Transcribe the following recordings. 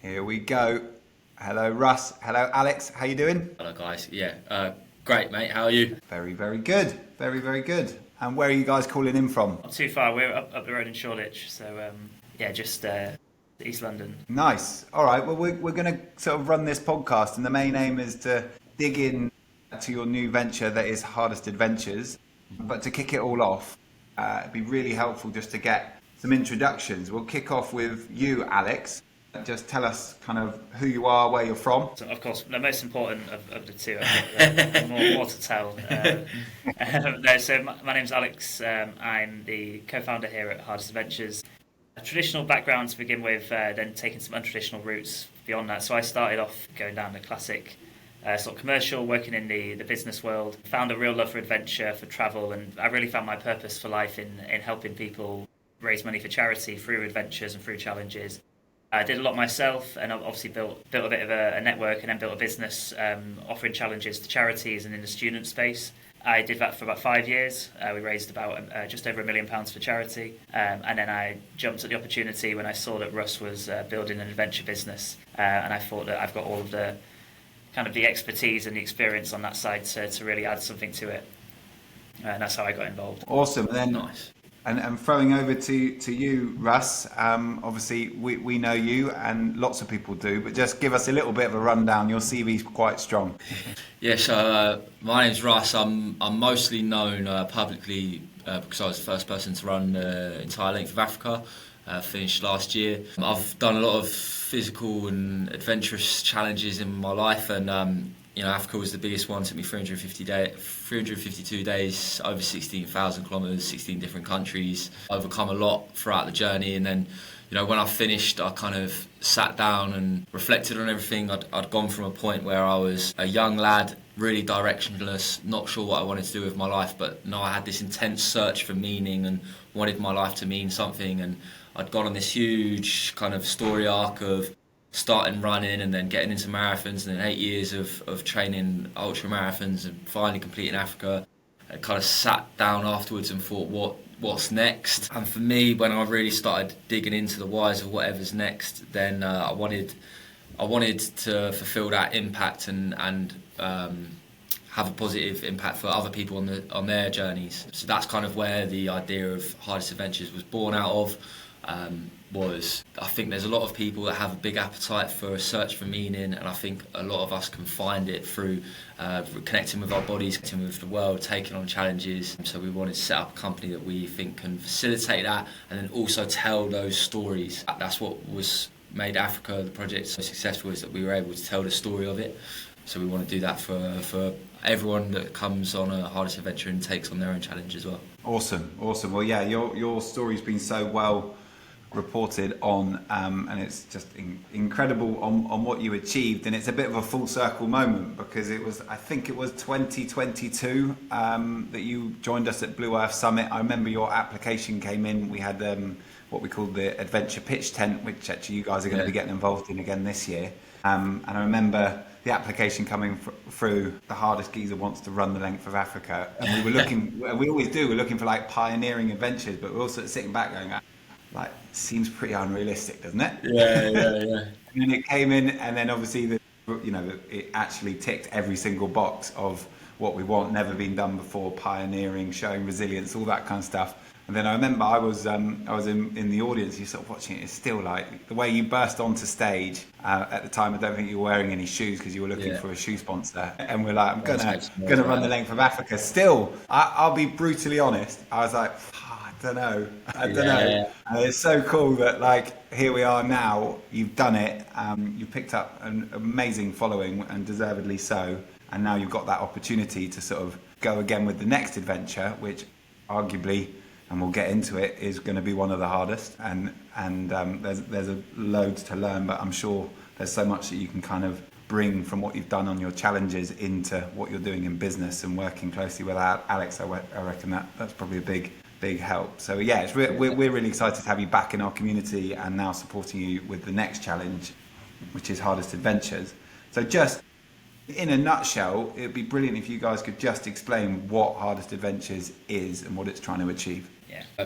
Here we go. Hello, Russ. Hello, Alex. How you doing? Hello, guys. Great, mate. How are you? Very, very good. Very, very good. And where are you guys calling in from? Not too far. We're up the road in Shoreditch, so just East London. Nice. All right. Well, we're going to sort of run this podcast, and the main aim is to dig in to your new venture that is Hardest Adventures. But to kick it all off, it'd be really helpful just to get some introductions. We'll kick off with you, Alex. Just tell us kind of who you are, where you're from. So, of course, the most important of the two. I've got more to tell. So my name's Alex. I'm the co-founder here at Hardest Adventures. A traditional background to begin with, then taking some untraditional routes beyond that. So I started off going down the classic sort of commercial, working in the business world. Found a real love for adventure, for travel, and I really found my purpose for life in helping people raise money for charity through adventures and through challenges. I did a lot myself, and obviously built a bit of a network, and then built a business offering challenges to charities and in the student space. I did that for about 5 years. We raised about just over £1 million for charity, and then I jumped at the opportunity when I saw that Russ was building an adventure business, and I thought that I've got all of the kind of the expertise and the experience on that side to really add something to it, and that's how I got involved. Awesome. And then Nice. And throwing over to you, Russ, obviously we know you and lots of people do, but just give us a little bit of a rundown. Your CV's quite strong. My name's Russ. I'm mostly known publicly because I was the first person to run the entire length of Africa. Finished last year. I've done a lot of physical and adventurous challenges in my life, and Africa was the biggest one. It took me 352 days, over 16,000 kilometres, 16 different countries. Overcome a lot throughout the journey, and then, when I finished, I kind of sat down and reflected on everything. I'd gone from a point where I was a young lad, really directionless, not sure what I wanted to do with my life, but now I had this intense search for meaning and wanted my life to mean something. And I'd gone on this huge kind of story arc of starting running and then getting into marathons, and then 8 years of training ultra marathons and finally completing Africa. I kind of sat down afterwards and thought, what's next? And for me, when I really started digging into the whys of whatever's next, then I wanted to fulfill that impact and have a positive impact for other people on their journeys. So that's kind of where the idea of Hardest Adventures was born out of. I think there's a lot of people that have a big appetite for a search for meaning, and I think a lot of us can find it through connecting with our bodies, connecting with the world, taking on challenges. So we wanted to set up a company that we think can facilitate that, and then also tell those stories. That's what was made Africa, the project, so successful, is that we were able to tell the story of it. So we want to do that for everyone that comes on a Hardest Adventure and takes on their own challenge as well. Awesome. Well, yeah, your story's been so well reported on, and it's just incredible on what you achieved, and it's a bit of a full circle moment because I think it was 2022 that you joined us at Blue Earth Summit. I remember your application came in. We had what we called the Adventure Pitch Tent, which actually you guys are going to be getting involved in again this year, and I remember the application coming through. The hardest geezer wants to run the length of Africa, and we were looking, we always do, we're looking for like pioneering adventures, but we're also sitting back going, like, seems pretty unrealistic, doesn't it? Yeah. And then it came in, and then obviously it actually ticked every single box of what we want, never been done before, pioneering, showing resilience, all that kind of stuff. And then I remember I was in the audience, you sort of watching it. It's still like the way you burst onto stage at the time. I don't think you were wearing any shoes because you were looking for a shoe sponsor. And we're like, I'm gonna run the length of Africa. Still, I'll be brutally honest. I was like, I don't know. Yeah. And it's so cool that like here we are now. You've done it. You've picked up an amazing following, and deservedly so. And now you've got that opportunity to sort of go again with the next adventure, which arguably, and we'll get into it, is going to be one of the hardest, and there's a loads to learn, but I'm sure there's so much that you can kind of bring from what you've done on your challenges into what you're doing in business, and working closely with Alex. I reckon that's probably a big help. So yeah, we're really excited to have you back in our community and now supporting you with the next challenge, which is Hardest Adventures. So just in a nutshell, it would be brilliant if you guys could just explain what Hardest Adventures is and what it's trying to achieve.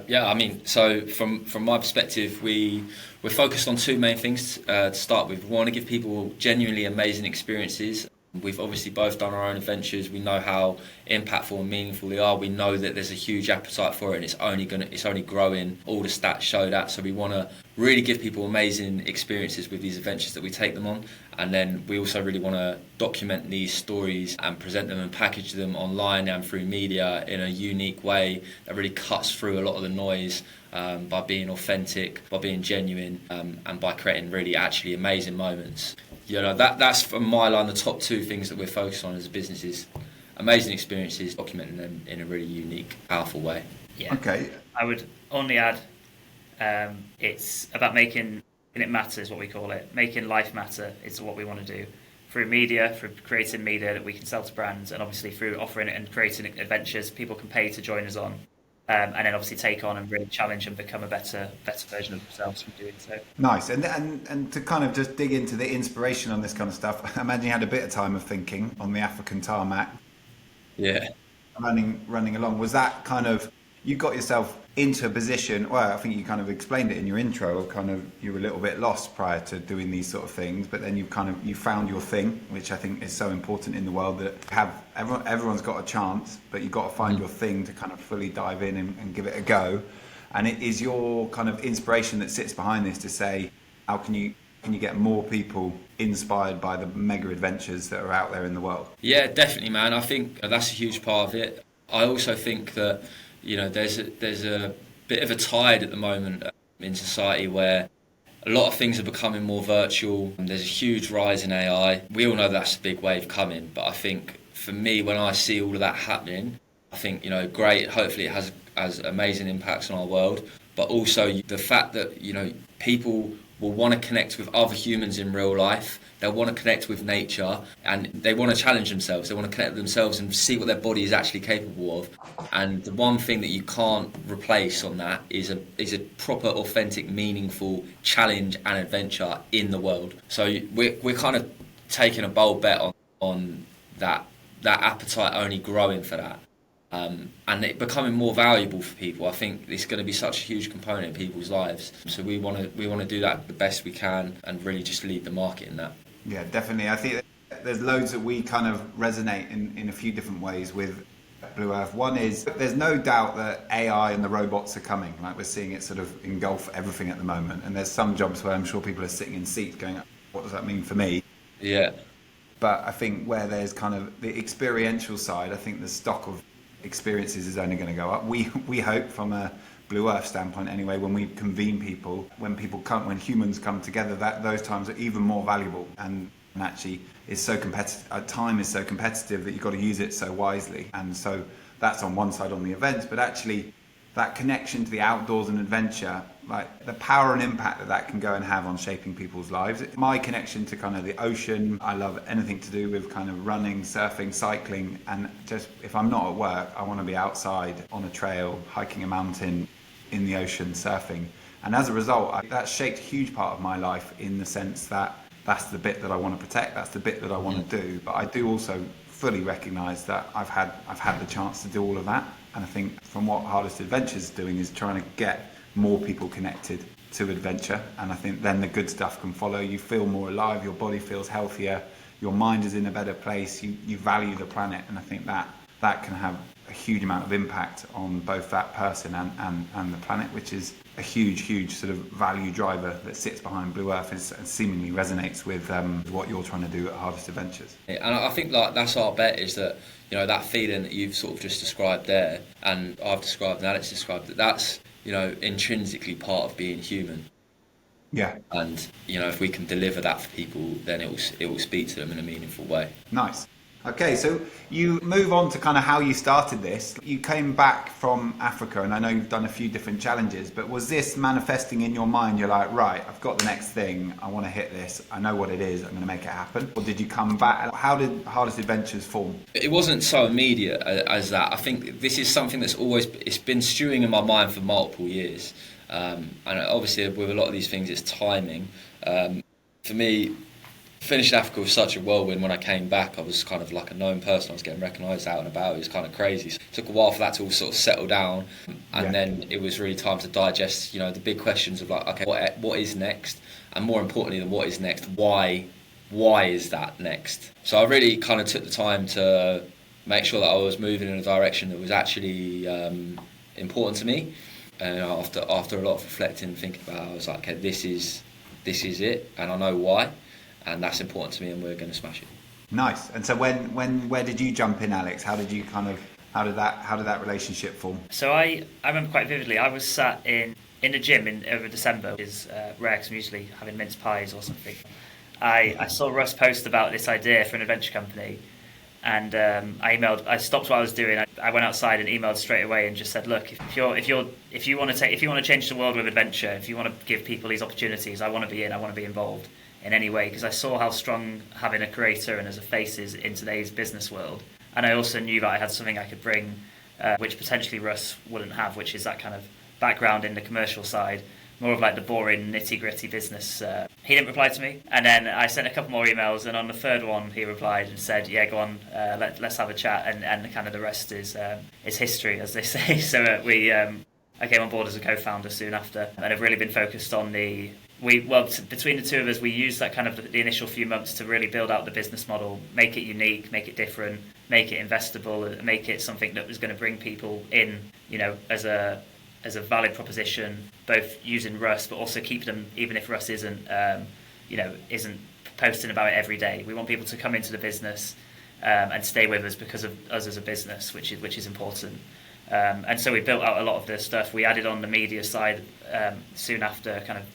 Yeah, I mean, so from my perspective, we're focused on two main things to start with. We want to give people genuinely amazing experiences. We've obviously both done our own adventures. We know how impactful and meaningful they are. We know that there's a huge appetite for it, and it's only growing. All the stats show that. So we want to really give people amazing experiences with these adventures that we take them on. And then we also really want to document these stories and present them and package them online and through media in a unique way that really cuts through a lot of the noise, by being authentic, by being genuine, and by creating really actually amazing moments. You know, that's from my line the top two things that we're focused on as a business is amazing experiences, documenting them in a really unique, powerful way. Yeah. Okay. I would only add, it's about making it matter is what we call it. Making life matter is what we want to do through media, through creating media that we can sell to brands, and obviously through offering it and creating adventures people can pay to join us on. And then obviously take on and really challenge and become a better version of themselves from doing so. Nice. And to kind of just dig into the inspiration on this kind of stuff, I imagine you had a bit of time of thinking on the African tarmac. Yeah. Running along. Was that kind of, you got yourself into a position, well, I think you kind of explained it in your intro, of kind of you were a little bit lost prior to doing these sort of things, but then you found your thing, which I think is so important in the world, that everyone's got a chance, but you've got to find your thing to kind of fully dive in and give it a go. And it is your kind of inspiration that sits behind this to say, how can you get more people inspired by the mega adventures that are out there in the world? Yeah, definitely, man. I think that's a huge part of it. I also think that, you know, there's a bit of a tide at the moment in society where a lot of things are becoming more virtual. There's a huge rise in AI. We all know that's a big wave coming, but I think for me, when I see all of that happening, I think, you know, great, hopefully it has amazing impacts on our world, but also the fact that, you know, people will want to connect with other humans in real life. They'll want to connect with nature, and they want to challenge themselves. They want to connect with themselves and see what their body is actually capable of. And the one thing that you can't replace on that is a proper, authentic, meaningful challenge and adventure in the world. So we're kind of taking a bold bet on that appetite only growing for that. And it becoming more valuable for people. I think it's going to be such a huge component in people's lives. So we want to do that the best we can and really just lead the market in that. Yeah, definitely. I think there's loads that we kind of resonate in a few different ways with Blue Earth. One is there's no doubt that AI and the robots are coming. Like, we're seeing it sort of engulf everything at the moment. And there's some jobs where I'm sure people are sitting in seats going, what does that mean for me? Yeah. But I think where there's kind of the experiential side, I think the stock of experiences is only going to go up. We hope, from a Blue Earth standpoint anyway, when we convene people, when humans come together, that those times are even more valuable. And actually is so competitive, time is so competitive that you've got to use it so wisely. And so that's on one side on the events, but actually that connection to the outdoors and adventure, like the power and impact that can go and have on shaping people's lives. My connection to kind of the ocean, I love anything to do with kind of running, surfing, cycling, and just if I'm not at work, I want to be outside on a trail, hiking a mountain, in the ocean, surfing. And as a result, that shaped a huge part of my life, in the sense that that's the bit that I want to protect, that's the bit that I want to do. But I do also fully recognise that I've had the chance to do all of that. And I think from what Hardest Adventures is doing is trying to get more people connected to adventure. And I think then the good stuff can follow. You feel more alive, your body feels healthier, your mind is in a better place, you value the planet. And I think that can have a huge amount of impact on both that person and the planet, which is a huge sort of value driver that sits behind Blue Earth and seemingly resonates with what you're trying to do at Hardest Adventures. And I think like that's our bet, is that, you know, that feeling that you've sort of just described there, and I've described and Alex described, that's, you know, intrinsically part of being human. Yeah. And, you know, if we can deliver that for people, then it will speak to them in a meaningful way. Nice. Okay, so you move on to kind of how you started this. You came back from Africa, and I know you've done a few different challenges, but was this manifesting in your mind? You're like, right, I've got the next thing, I want to hit this, I know what it is, I'm going to make it happen? Or did you come back? How did Hardest Adventures form? It wasn't so immediate as that. I think this is something that's it's been stewing in my mind for multiple years. And obviously with a lot of these things, it's timing. For me, Finishing Africa was such a whirlwind. When I came back, I was kind of like a known person. I was getting recognised out and about. It was kind of crazy. So it took a while for that to all sort of settle down, and then it was really time to digest, the big questions of like, okay, what is next, and more importantly than what is next, why is that next? So I really kind of took the time to make sure that I was moving in a direction that was actually important to me. And after a lot of reflecting and thinking about it, I was like, okay, this is it, and I know why, and that's important to me, and we're going to smash it. Nice. And so where did you jump in, Alex? How did that relationship form? So I remember quite vividly. I was sat in the gym over December, which is rare because I'm usually having mince pies or something. I saw Russ post about this idea for an adventure company, and I stopped what I was doing. I went outside and emailed straight away and just said, look, if you want to change the world with adventure, if you want to give people these opportunities, I want to be in. I want to be involved in any way, because I saw how strong having a creator and as a face is in today's business world. And I also knew that I had something I could bring, which potentially Russ wouldn't have, which is that kind of background in the commercial side, more of like the boring nitty-gritty business. He didn't reply to me, and then I sent a couple more emails, and on the third one he replied and said, yeah, go on, let's have a chat, and kind of the rest is history, as they say. So I came on board as a co-founder soon after, and I've really been focused on between the two of us, we used that kind of the initial few months to really build out the business model, make it unique, make it different, make it investable, make it something that was going to bring people in, as a valid proposition, both using Russ, but also keep them, even if Russ isn't posting about it every day. We want people to come into the business and stay with us because of us as a business, which is important. And so we built out a lot of the stuff. We added on the media side soon after, kind of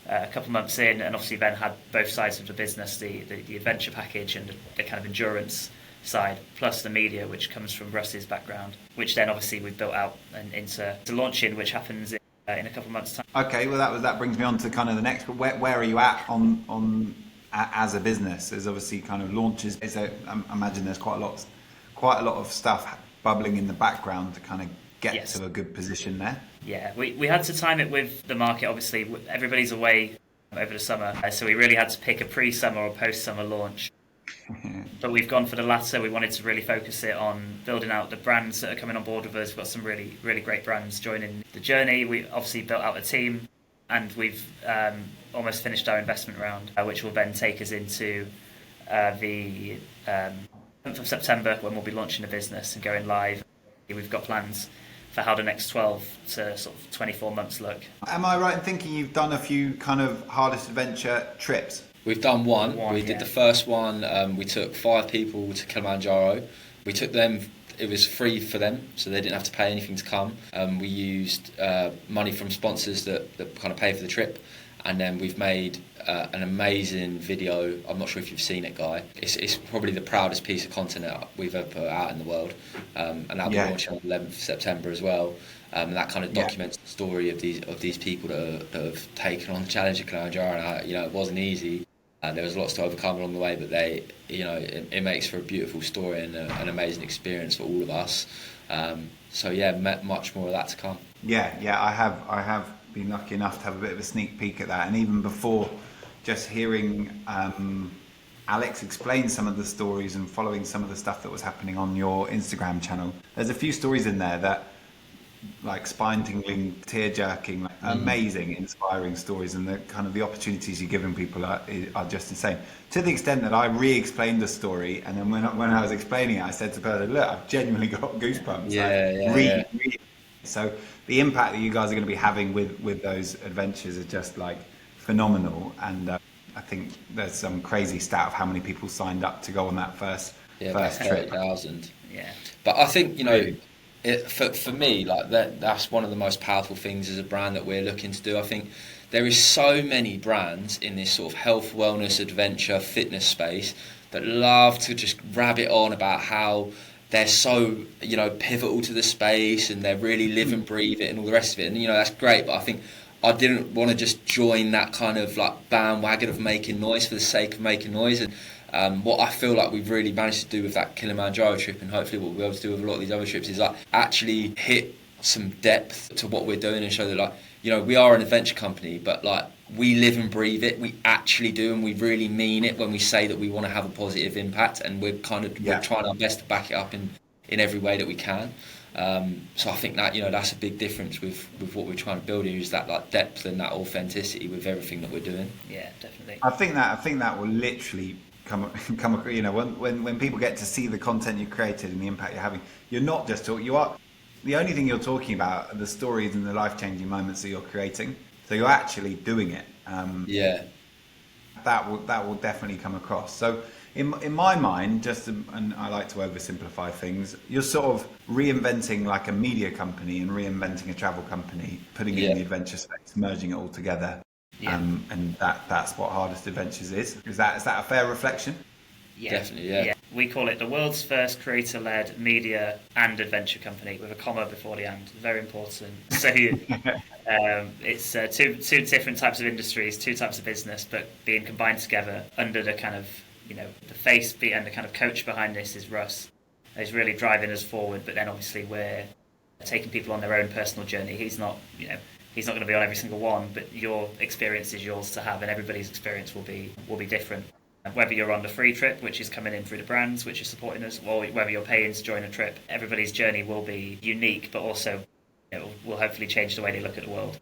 a couple of months in, and obviously then had both sides of the business, the adventure package and the kind of endurance side, plus the media, which comes from Russ's background, which then obviously we've built out and into launching, which happens in a couple of months' time. Okay, well that brings me on to kind of the next. But where are you at on as a business? There's obviously kind of launches. I imagine there's quite a lot of stuff bubbling in the background to kind of get to a good position there. Yeah, we had to time it with the market. Obviously, everybody's away over the summer, so we really had to pick a pre-summer or post-summer launch. But we've gone for the latter. We wanted to really focus it on building out the brands that are coming on board with us. We've got some really, really great brands joining the journey. We obviously built out a team, and we've almost finished our investment round, which will then take us into the month of September, when we'll be launching the business and going live. We've got plans for how the next 12 to sort of 24 months look. Am I right in thinking you've done a few kind of hardest adventure trips? We've done one. We did the first one. We took 5 people to Kilimanjaro. We took them. It was free for them, so they didn't have to pay anything to come. We used money from sponsors that kind of pay for the trip, and then we've made an amazing video. I'm not sure if you've seen it, Guy. It's probably the proudest piece of content that we've ever put out in the world, and that'll be launching on the 11th of September as well. And that kind of documents the story of these people that have taken on the challenge of Kilimanjaro. And it wasn't easy. There was lots to overcome along the way, but it makes for a beautiful story and an amazing experience for all of us. Much more of that to come. Yeah, I have been lucky enough to have a bit of a sneak peek at that, and even before, just hearing Alex explain some of the stories and following some of the stuff that was happening on your Instagram channel. There's a few stories in there that, like, spine-tingling, tear-jerking, amazing, inspiring stories, and the kind of the opportunities you're giving people are just insane. To the extent that I re-explained the story, and then when I was explaining it, I said to Bernard, "Look, I've genuinely got goosebumps." So the impact that you guys are going to be having with those adventures is just like phenomenal, and I think there's some crazy stat of how many people signed up to go on that first trip. 30,000. Yeah, but I think for me, like that's one of the most powerful things as a brand that we're looking to do. I think there is so many brands in this sort of health, wellness, adventure, fitness space that love to just rabbit on about how they're so pivotal to the space and they really live and breathe it and all the rest of it. And that's great, but I think I didn't want to just join that kind of like bandwagon of making noise for the sake of making noise. And what I feel like we've really managed to do with that Kilimanjaro trip, and hopefully what we'll be able to do with a lot of these other trips, is like actually hit some depth to what we're doing and show that we are an adventure company, but like we live and breathe it. We actually do, and we really mean it when we say that we want to have a positive impact, and we're trying our best to back it up in every way that we can. So I think that that's a big difference with what we're trying to build here, is that like depth and that authenticity with everything that we're doing. Yeah, definitely. I think that will literally come when people get to see the content you created and the impact you're having. You're not just talking. You are the only thing you're talking about are the stories and the life-changing moments that you're creating. So you're actually doing it. That will definitely come across. So in my mind, and I like to oversimplify things, you're sort of reinventing like a media company and reinventing a travel company, putting it in the adventure space, merging it all together. And that's what Hardest Adventures is. Is that a fair reflection? Yeah, definitely. Yeah. We call it the world's first creator-led media and adventure company, with a comma before the and. Very important. So it's two different types of industries, two types of business, but being combined together under the kind of the face and the kind of coach behind this is Russ. He's really driving us forward. But then obviously we're taking people on their own personal journey. He's not He's not going to be on every single one, but your experience is yours to have, and everybody's experience will be different. Whether you're on the free trip, which is coming in through the brands which are supporting us, or whether you're paying to join a trip, everybody's journey will be unique, but also will hopefully change the way they look at the world.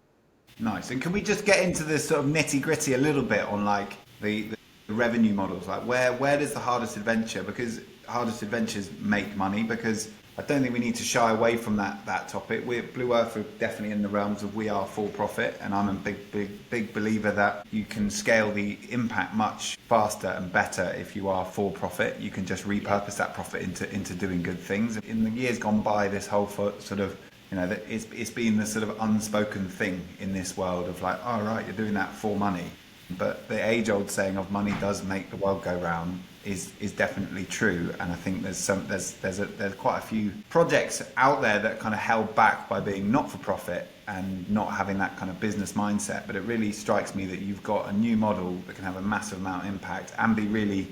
Nice. And can we just get into this sort of nitty gritty a little bit on like the revenue models? Like where does the Hardest Adventure, because Hardest Adventures make money, because I don't think we need to shy away from that topic. We're Blue Earth are definitely in the realms of we are for profit, and I'm a big believer that you can scale the impact much faster and better if you are for profit. You can just repurpose that profit into doing good things. In the years gone by, this whole sort of it's been the sort of unspoken thing in this world of like, oh right, you're doing that for money. But the age-old saying of money does make the world go round is definitely true, and I think there's quite a few projects out there that are kind of held back by being not for profit and not having that kind of business mindset. But it really strikes me that you've got a new model that can have a massive amount of impact and be really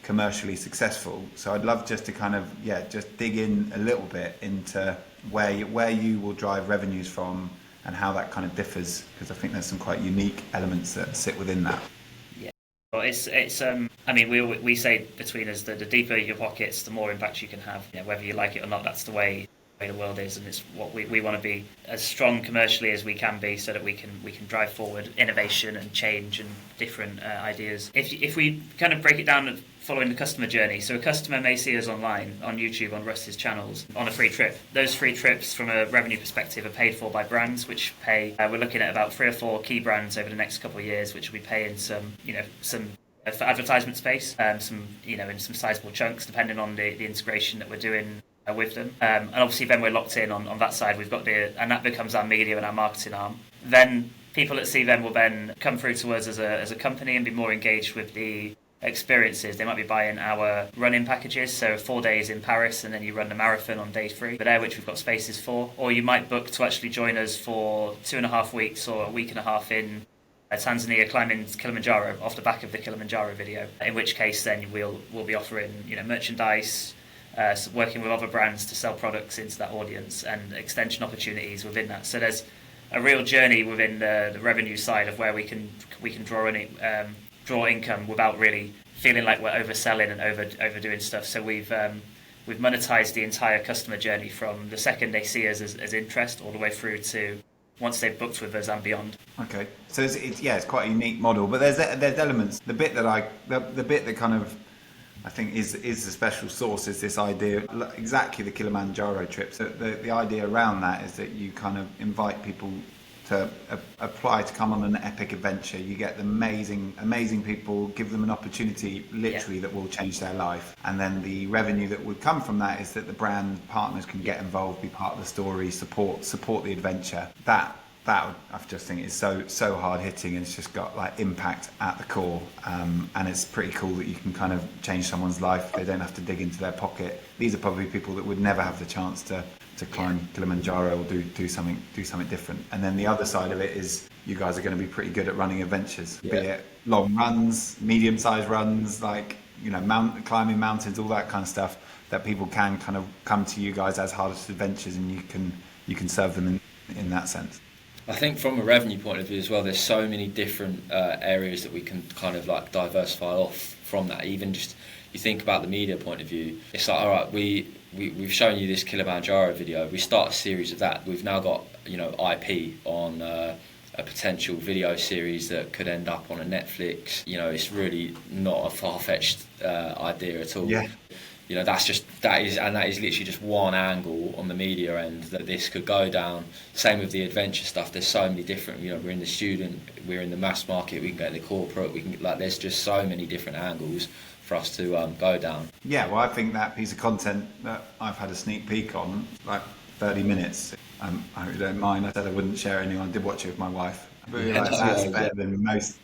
commercially successful. So I'd love just to kind of just dig in a little bit into where you will drive revenues from and how that kind of differs, because I think there's some quite unique elements that sit within that. Well, it's I mean, we say between us that the deeper your pockets, the more impact you can have. Whether you like it or not, that's the way the world is, and it's what we want to be as strong commercially as we can be, so that we can drive forward innovation and change and different ideas. If we kind of break it down following the customer journey, so a customer may see us online on YouTube, on Russ's channels, on a free trip. Those free trips from a revenue perspective are paid for by brands, which pay. We're looking at about 3 or 4 key brands over the next couple of years, which will be paying some for advertisement space, in some sizable chunks, depending on the integration that we're doing with them. And obviously then we're locked in on that side. We've got and that becomes our media and our marketing arm. Then people that see them will then come through to us as a company and be more engaged with the experiences. They might be buying our run-in packages, so 4 days in Paris and then you run the marathon on day 3 there, which we've got spaces for. Or you might book to actually join us for 2.5 weeks or a week and a half in Tanzania climbing Kilimanjaro off the back of the Kilimanjaro video, in which case then we'll be offering merchandise, working with other brands to sell products into that audience and extension opportunities within that. So there's a real journey within the revenue side of where we can draw income without really feeling like we're overselling and overdoing stuff. So we've monetized the entire customer journey from the second they see us as interest all the way through to once they've booked with us and beyond. Okay, so it's quite a unique model, but there's elements. The bit that kind of I think is the special sauce is this idea, exactly the Kilimanjaro trip. So the idea around that is that you kind of invite people to apply to come on an epic adventure. You get the amazing people, give them an opportunity literally that will change their life, and then the revenue that would come from that is that the brand partners can get involved, be part of the story, support the adventure. That I just think is so hard hitting, and it's just got like impact at the core, and it's pretty cool that you can kind of change someone's life. They don't have to dig into their pocket. These are probably people that would never have the chance to climb Kilimanjaro or do something different. And then the other side of it is you guys are going to be pretty good at running adventures, be it long runs, medium-sized runs, like climbing mountains, all that kind of stuff, that people can kind of come to you guys as Hardest Adventures, and you can serve them in that sense. I think from a revenue point of view as well, there's so many different areas that we can kind of like diversify off from that. Even just you think about the media point of view, it's like, all right, we've shown you this Kilimanjaro video. We start a series of that. We've now got IP on a potential video series that could end up on a Netflix. It's really not a far-fetched idea at all. Yeah. That is literally just one angle on the media end that this could go down. Same with the adventure stuff. There's so many different. We're in the student, we're in the mass market. We can go to the corporate. There's just so many different angles for us to go down. Yeah, well, I think that piece of content that I've had a sneak peek on, like 30 minutes. I hope you don't mind. I said I wouldn't share anyone. I did watch it with my wife. That's better than most.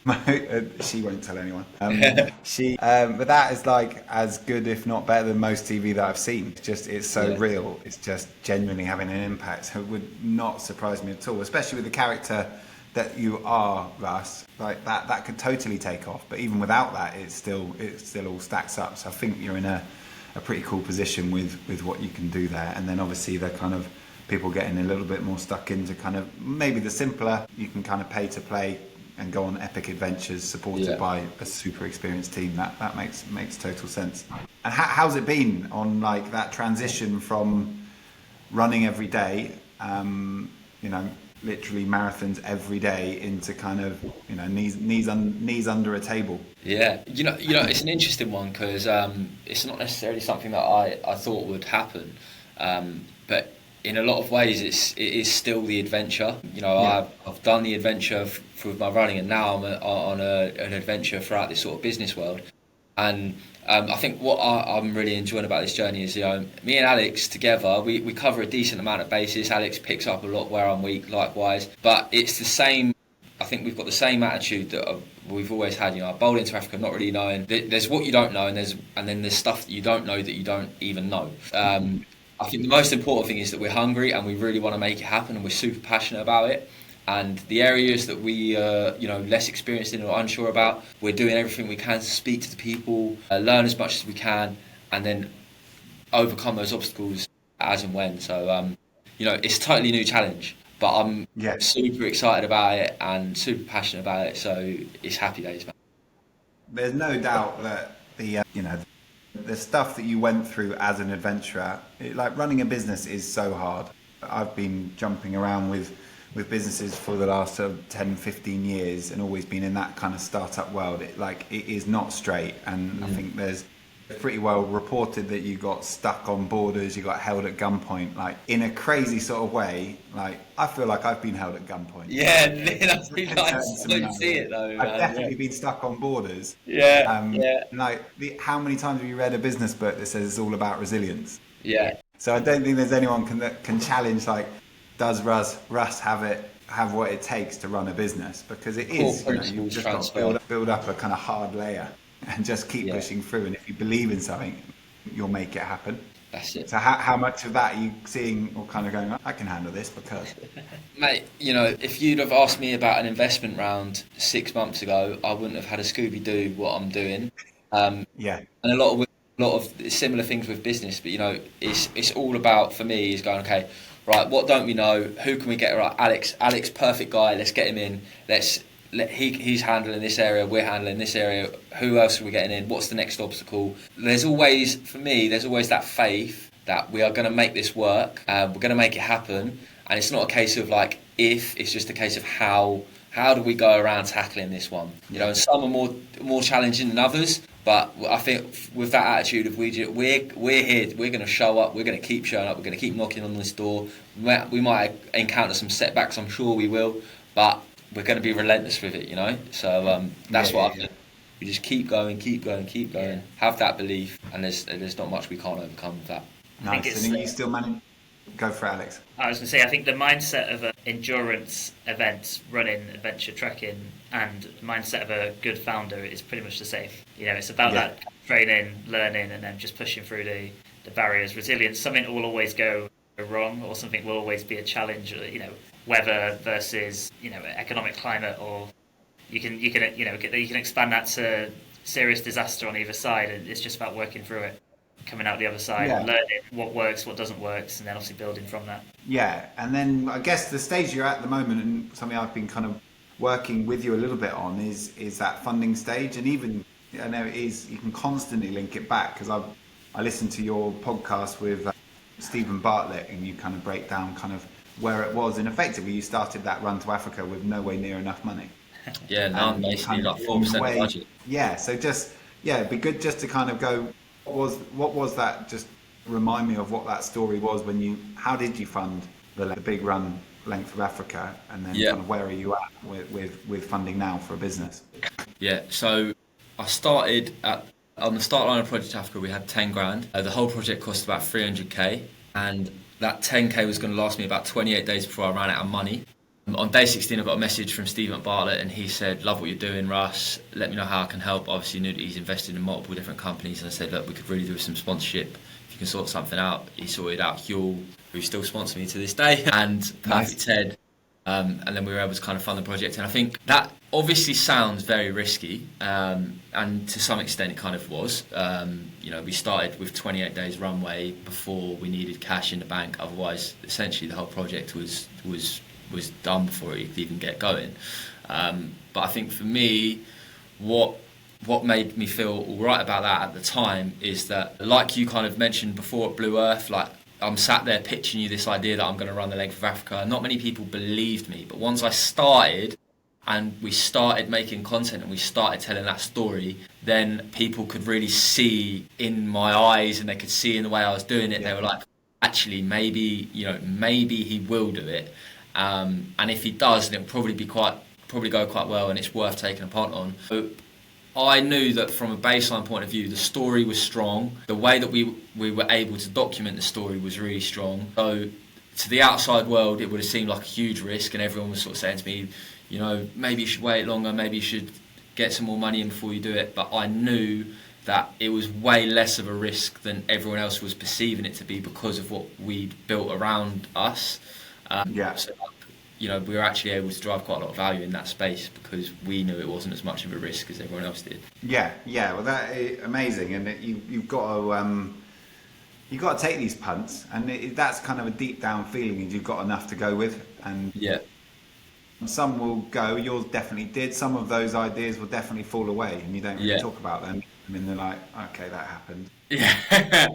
She won't tell anyone. But that is like as good, if not better, than most TV that I've seen. It's so real. It's just genuinely having an impact. So it would not surprise me at all, especially with the character that you are, Russ. Like that could totally take off. But even without that, it still all stacks up. So I think you're in a pretty cool position with what you can do there. And then obviously the kind of people getting a little bit more stuck into kind of maybe the simpler, you can kind of pay to play and go on epic adventures supported by a super experienced team. That makes total sense. And how's it been on like that transition from running every day, literally marathons every day, into kind of knees under a table? Yeah, it's an interesting one because it's not necessarily something that I thought would happen, but in a lot of ways, it is still the adventure. I've done the adventure with my running, and now I'm on an adventure throughout this sort of business world. And I think what I'm really enjoying about this journey is, me and Alex together, we cover a decent amount of bases. Alex picks up a lot where I'm weak, likewise. But it's the same. I think we've got the same attitude that we've always had. I bowled into Africa not really knowing. There's what you don't know, and then there's stuff that you don't know that you don't even know. I think the most important thing is that we're hungry and we really want to make it happen, and we're super passionate about it. And the areas that we less experienced in or unsure about, we're doing everything we can to speak to the people, learn as much as we can, and then overcome those obstacles as and when. So it's a totally new challenge, but I'm super excited about it and super passionate about it. So it's happy days, man. There's no doubt that the stuff that you went through as an adventurer, like running a business is so hard. I've been jumping around with businesses for the last 10, 15 years and always been in that kind of startup world. It is not straight, and I think there's pretty well reported that you got stuck on borders, you got held at gunpoint, like in a crazy sort of way. Like I feel like I've been held at gunpoint. Yeah, that's really nice to see it though. I've definitely been stuck on borders. Like how many times have you read a business book that says it's all about resilience? Yeah. So I don't think there's anyone that can challenge like, does Russ have what it takes to run a business? Because it is, you've just got to build up a kind of hard layer and just keep pushing through. And if you believe in something, you'll make it happen. That's it. So how much of that are you seeing, or kind of going, I can handle this because... Mate, if you'd have asked me about an investment round 6 months ago, I wouldn't have had a Scooby-Doo what I'm doing. And a lot of similar things with business, but it's all about, for me, is going, okay, right, what don't we know? Who can we get right? Alex, perfect guy. Let's get him in. He's handling this area. We're handling this area. Who else are we getting in? What's the next obstacle? There's always that faith that we are going to make this work. We're going to make it happen. And it's not a case of like if. It's just a case of how. How do we go around tackling this one? And some are more challenging than others. But I think with that attitude of we're here, we're going to show up, we're going to keep showing up, we're going to keep knocking on this door. We might encounter some setbacks, I'm sure we will, but we're going to be relentless with it, So that's what I think. We just keep going. Have that belief, and there's not much we can't overcome with that. Nice. And are you still managing? Go for it, Alex. I was going to say, I think the mindset of an endurance event, running, adventure, trekking, and the mindset of a good founder is pretty much the same. It's about that training, learning, and then just pushing through the barriers. Resilience, something will always go wrong, or something will always be a challenge. Weather versus economic climate, or you can expand that to serious disaster on either side, and it's just about working through it. coming out the other side Yeah. and learning what works, what doesn't work, and then obviously building from that. Yeah, and then I guess the stage you're at the moment, and something I've been kind of working with you a little bit on, is that funding stage, and even I know it is you can constantly link it back because I listened to your podcast with Stephen Bartlett, and you kind of break down kind of where it was, and effectively you started that run to Africa with nowhere near enough money. Yeah, none, basically, like 4% of budget. Yeah, so just it'd be good just to kind of go. What was that? Just remind me of what that story was when you. How did you fund the big run length of Africa, and then Yeah. kind of where are you at with funding now for a business? Yeah, so I started on the start line of Project Africa. We had 10 grand. The whole project cost about 300k, and that 10k was going to last me about 28 days before I ran out of money. On day 16, I got a message from Stephen Bartlett, and he said, "Love what you're doing, Russ. Let me know how I can help." Obviously, knew that he's invested in multiple different companies, and I said, "Look, we could really do with some sponsorship. If you can sort something out." He sorted out Huel, who still sponsors me to this day, and Perfect Nice. Ted. And then we were able to kind of fund the project. And I think that obviously sounds very risky, and to some extent it kind of was. We started with 28 days runway before we needed cash in the bank. Otherwise, essentially, the whole project was done before it could even get going. But I think for me, what made me feel all right about that at the time is that, like you kind of mentioned before at Blue Earth, like I'm sat there pitching you this idea that I'm going to run the length of Africa. Not many people believed me, but once I started and we started making content and we started telling that story, then people could really see in my eyes and they could see in the way I was doing it. Yeah. They were like, actually, maybe he will do it. And if he does, then it'll probably go quite well, and it's worth taking a punt on. So I knew that from a baseline point of view, the story was strong. The way that we were able to document the story was really strong. So to the outside world, it would have seemed like a huge risk, and everyone was sort of saying to me, maybe you should wait longer, maybe you should get some more money in before you do it. But I knew that it was way less of a risk than everyone else was perceiving it to be because of what we'd built around us. Yeah. So, we were actually able to drive quite a lot of value in that space because we knew it wasn't as much of a risk as everyone else did. Yeah. Well, that is amazing, and you've got to take these punts, and that's kind of a deep down feeling, is you've got enough to go with, and Yeah. some will go. Yours definitely did. Some of those ideas will definitely fall away, and you don't really talk about them. I mean, they're like, okay, that happened. Yeah.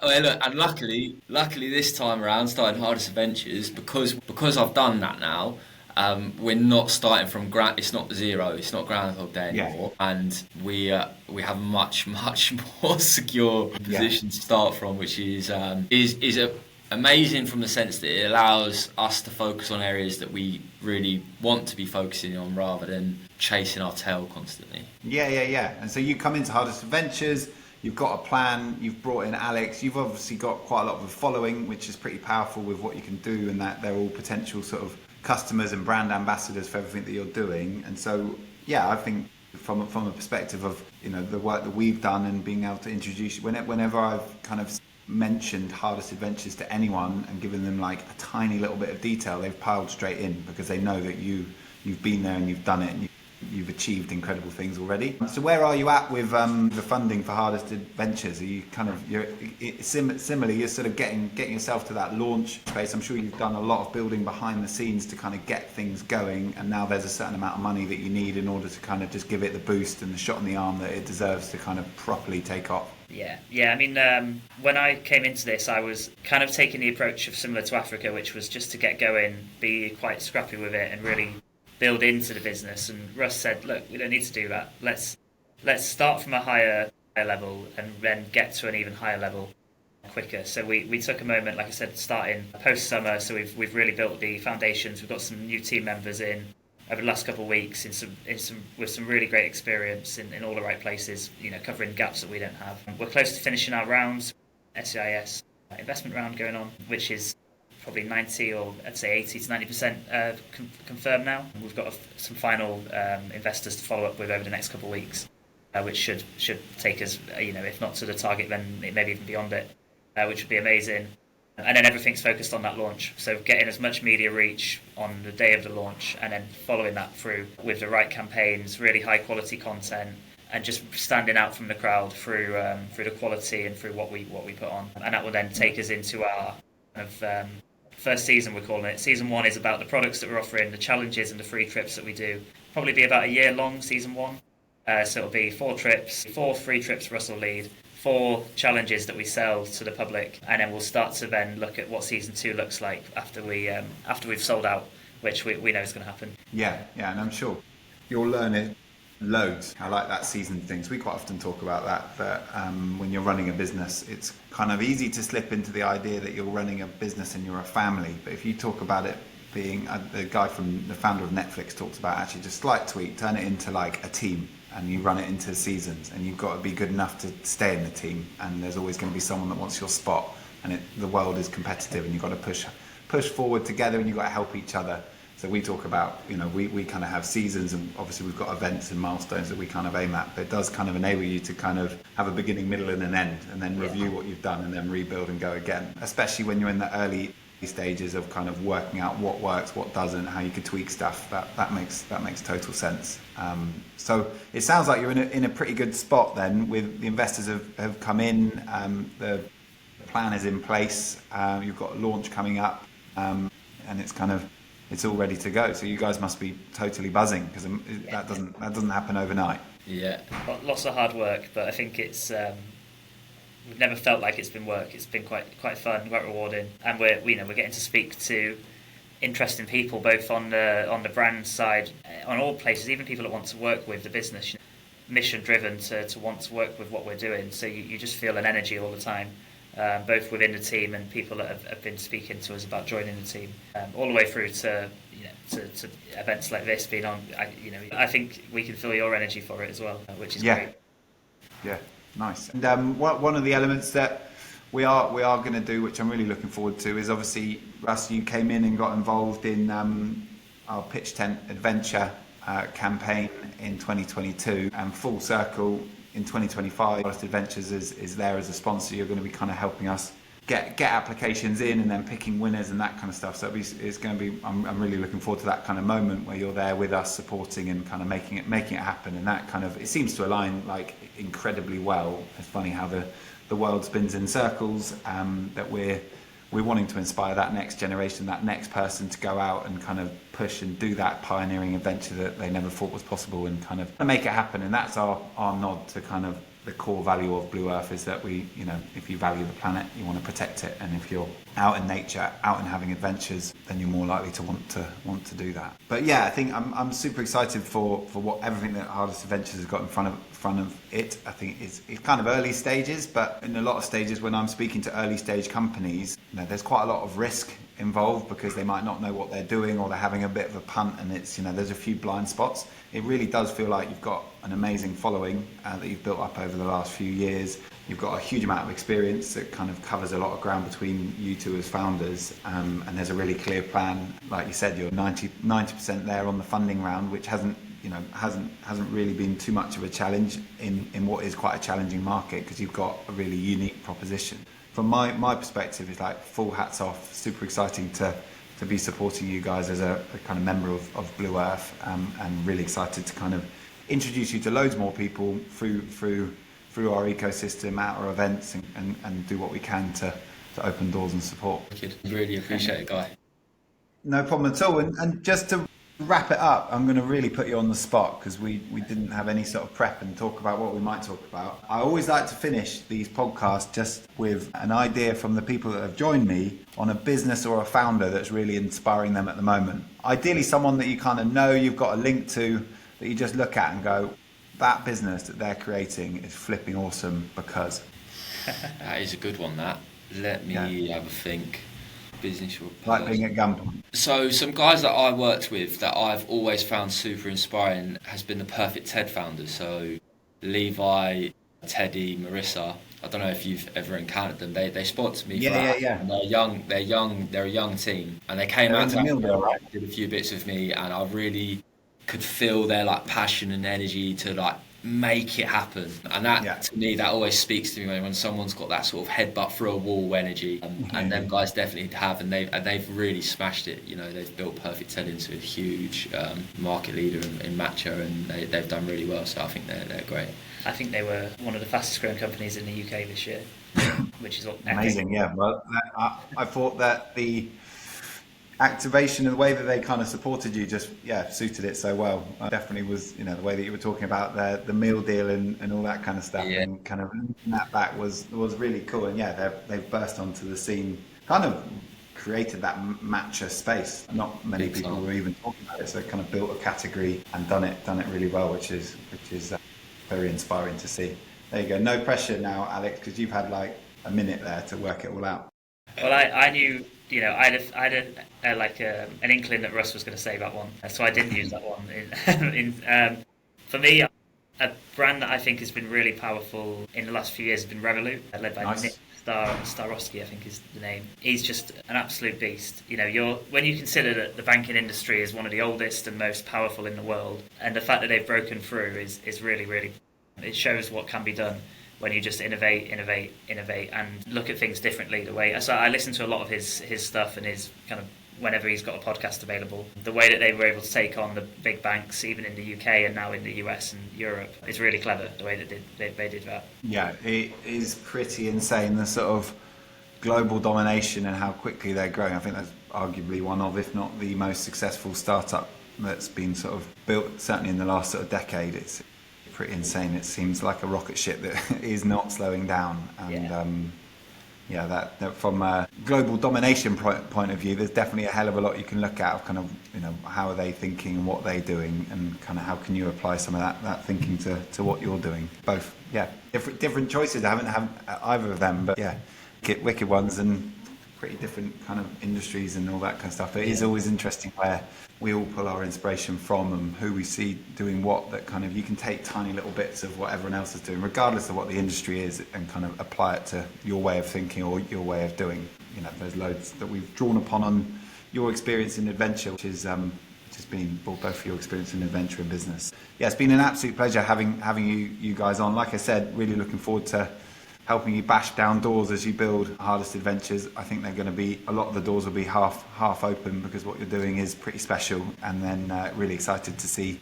Well, look, and luckily this time around, starting Hardest Adventures, because I've done that now. We're not starting from ground. It's not zero. It's not Groundhog Day anymore, and we have a much more secure position to start from, which is amazing from the sense that it allows us to focus on areas that we really want to be focusing on rather than chasing our tail constantly. Yeah. And so you come into Hardest Adventures. You've got a plan, you've brought in Alex, you've obviously got quite a lot of a following, which is pretty powerful with what you can do, and that they're all potential sort of customers and brand ambassadors for everything that you're doing. And so, I think from a perspective of, the work that we've done and being able to introduce, whenever I've kind of mentioned Hardest Adventures to anyone and given them like a tiny little bit of detail, they've piled straight in because they know that you've been there and you've done it, and you've achieved incredible things already. So where are you at with the funding for Hardest Adventures? Are you kind of similarly? You're sort of getting yourself to that launch space. I'm sure you've done a lot of building behind the scenes to kind of get things going, and now there's a certain amount of money that you need in order to kind of just give it the boost and the shot in the arm that it deserves to kind of properly take off. Yeah. I mean, when I came into this, I was kind of taking the approach of similar to Africa, which was just to get going, be quite scrappy with it, and really build into the business. And Russ said, look, we don't need to do that. Let's start from a higher level and then get to an even higher level quicker. So we took a moment, like I said, starting post summer. So we've really built the foundations. We've got some new team members in over the last couple of weeks with some really great experience in all the right places, covering gaps that we don't have. We're close to finishing our rounds, SCIS investment round going on, which is probably 90 or I'd say 80 to 90% confirmed now. We've got some final investors to follow up with over the next couple of weeks, which should take us, if not to the target, then maybe even beyond it, which would be amazing. And then everything's focused on that launch. So getting as much media reach on the day of the launch, and then following that through with the right campaigns, really high quality content, and just standing out from the crowd through the quality and through what we put on, and that will then take us into our kind of first season, we're calling it. Season 1 is about the products that we're offering, the challenges and the free trips that we do. Probably be about a year long, season 1. So it'll be 4 trips, 4 free trips Russ will lead, 4 challenges that we sell to the public, and then we'll start to then look at what season 2 looks like after we've sold out, which we know is going to happen. Yeah, and I'm sure you'll learn it loads. I like that season things. We quite often talk about that when you're running a business, it's kind of easy to slip into the idea that you're running a business and you're a family. But if you talk about it being, the guy from the founder of Netflix talks about actually just slight tweak, turn it into like a team, and you run it into seasons, and you've got to be good enough to stay in the team, and there's always going to be someone that wants your spot, and the world is competitive, and you've got to push forward together, and you've got to help each other. So we talk about, we kind of have seasons, and obviously we've got events and milestones that we kind of aim at, but it does kind of enable you to kind of have a beginning, middle and an end, and then review what you've done and then rebuild and go again, especially when you're in the early stages of kind of working out what works, what doesn't, how you could tweak stuff. That makes total sense. So it sounds like you're in a pretty good spot then. With the investors have come in, the plan is in place. You've got a launch coming up, and it's all ready to go. So you guys must be totally buzzing, because that doesn't happen overnight. Yeah, lots of hard work, but I think it's. We've never felt like it's been work. It's been quite fun, quite rewarding, and we're getting to speak to interesting people, both on the brand side, on all places, even people that want to work with the business, mission driven to want to work with what we're doing. So you just feel an energy all the time, both within the team and people that have been speaking to us about joining the team, all the way through to to events like this being on. I think we can feel your energy for it as well, which is great. Yeah. Nice. And one of the elements that we are going to do, which I'm really looking forward to, is obviously, Russ, you came in and got involved in our Pitch Tent Adventure campaign in 2022, and full circle in 2025. Russ Adventures is there as a sponsor. You're going to be kind of helping us get applications in and then picking winners and that kind of stuff. So it's going to be. I'm really looking forward to that kind of moment where you're there with us, supporting and kind of making it happen. And that kind of, it seems to align like incredibly well. It's funny how the world spins in circles. That we're wanting to inspire that next generation, that next person to go out and kind of push and do that pioneering adventure that they never thought was possible, and kind of make it happen. And that's our nod to kind of the core value of Blue Earth, is that we, if you value the planet, you want to protect it, and if you're out in nature, out and having adventures, then you're more likely to want to do that. But yeah, I think I'm super excited for what everything that Hardest Adventures has got in front of it. I think it's kind of early stages, but in a lot of stages when I'm speaking to early stage companies, there's quite a lot of risk involved, because they might not know what they're doing, or they're having a bit of a punt, and it's there's a few blind spots. It really does feel like you've got an amazing following that you've built up over the last few years. You've got a huge amount of experience that kind of covers a lot of ground between you two as founders, and there's a really clear plan. Like you said, you're 90% there on the funding round, which hasn't really been too much of a challenge in what is quite a challenging market, because you've got a really unique proposition. From my perspective, it's like full hats off. Super exciting to be supporting you guys as a kind of member of Blue Earth, and really excited to kind of introduce you to loads more people through our ecosystem, at our events, and do what we can to open doors and support. Really appreciate it, Guy. No problem at all. And just to wrap it up, I'm going to really put you on the spot, because we didn't have any sort of prep and talk about what we might talk about. I always like to finish these podcasts just with an idea from the people that have joined me on a business or a founder that's really inspiring them at the moment. Ideally someone that you kind of know, you've got a link to, that you just look at and go, that business that they're creating is flipping awesome because... That is a good one, that. Let me have a think. Business or like being at gunpoint. So some guys that I worked with that I've always found super inspiring has been the Perfect TED founders. So Levi, Teddy, Marissa. I don't know if you've ever encountered them. They sponsored me. Yeah. And they're a young team, and they came out and did a few bits with me, and I really could feel their like passion and energy to like make it happen. And that, Yeah. to me, that always speaks to me when someone's got that sort of headbutt through a wall energy. And them guys definitely have, and they've really smashed it. You know, they've built Perfect 10 into a huge market leader in matcha, and they've done really well. So I think they're great. I think they were one of the fastest growing companies in the UK this year, which is Amazing. Yeah. Well, I thought that the activation and the way that they kind of supported you just suited it so well. Definitely was, the way that you were talking about the meal deal and all that kind of stuff, and kind of that back was really cool. And they've burst onto the scene, kind of created that matcha space. Not many people were even talking about it, so they kind of built a category and done it really well, which is very inspiring to see. There you go. No pressure now, Alex, because you've had like a minute there to work it all out. Well, I knew, I had an inkling that Russ was going to say that one, so I didn't use that one. For me, a brand that I think has been really powerful in the last few years has been Revolut, led by Nice. Nick Starosky, I think is the name. He's just an absolute beast. When you consider that the banking industry is one of the oldest and most powerful in the world, and the fact that they've broken through is really, really, it shows what can be done when you just innovate, and look at things differently. So I listen to a lot of his stuff and his kind of whenever he's got a podcast available. The way that they were able to take on the big banks, even in the UK and now in the US and Europe, is really clever. The way that they did that. Yeah, it is pretty insane, the sort of global domination and how quickly they're growing. I think that's arguably one of, if not the most successful startup that's been sort of built, certainly in the last sort of decade. It's pretty insane. It seems like a rocket ship that is not slowing down. And that from a global domination point of view, there's definitely a hell of a lot you can look at of kind of, how are they thinking and what they're doing, and kind of how can you apply some of that thinking to what you're doing. Both, different choices. I haven't had either of them, but wicked ones, and pretty different kind of industries and all that kind of stuff. It is always interesting where we all pull our inspiration from and who we see doing what, that kind of you can take tiny little bits of what everyone else is doing, regardless of what the industry is, and kind of apply it to your way of thinking or your way of doing. There's loads that we've drawn upon on your experience in adventure, which has been both your experience in adventure and business. Yeah, it's been an absolute pleasure having you guys on. Like I said, really looking forward to helping you bash down doors as you build Hardest Adventures. I think they're going to be, a lot of the doors will be half open, because what you're doing is pretty special, and then really excited to see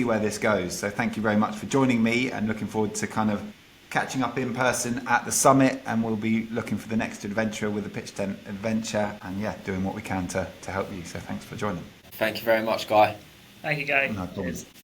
where this goes. So thank you very much for joining me, and looking forward to kind of catching up in person at the summit, and we'll be looking for the next adventure with the Pitch Tent Adventure, and doing what we can to help you. So thanks for joining. Thank you very much, Guy. Thank you, Guy. No problem. Cheers.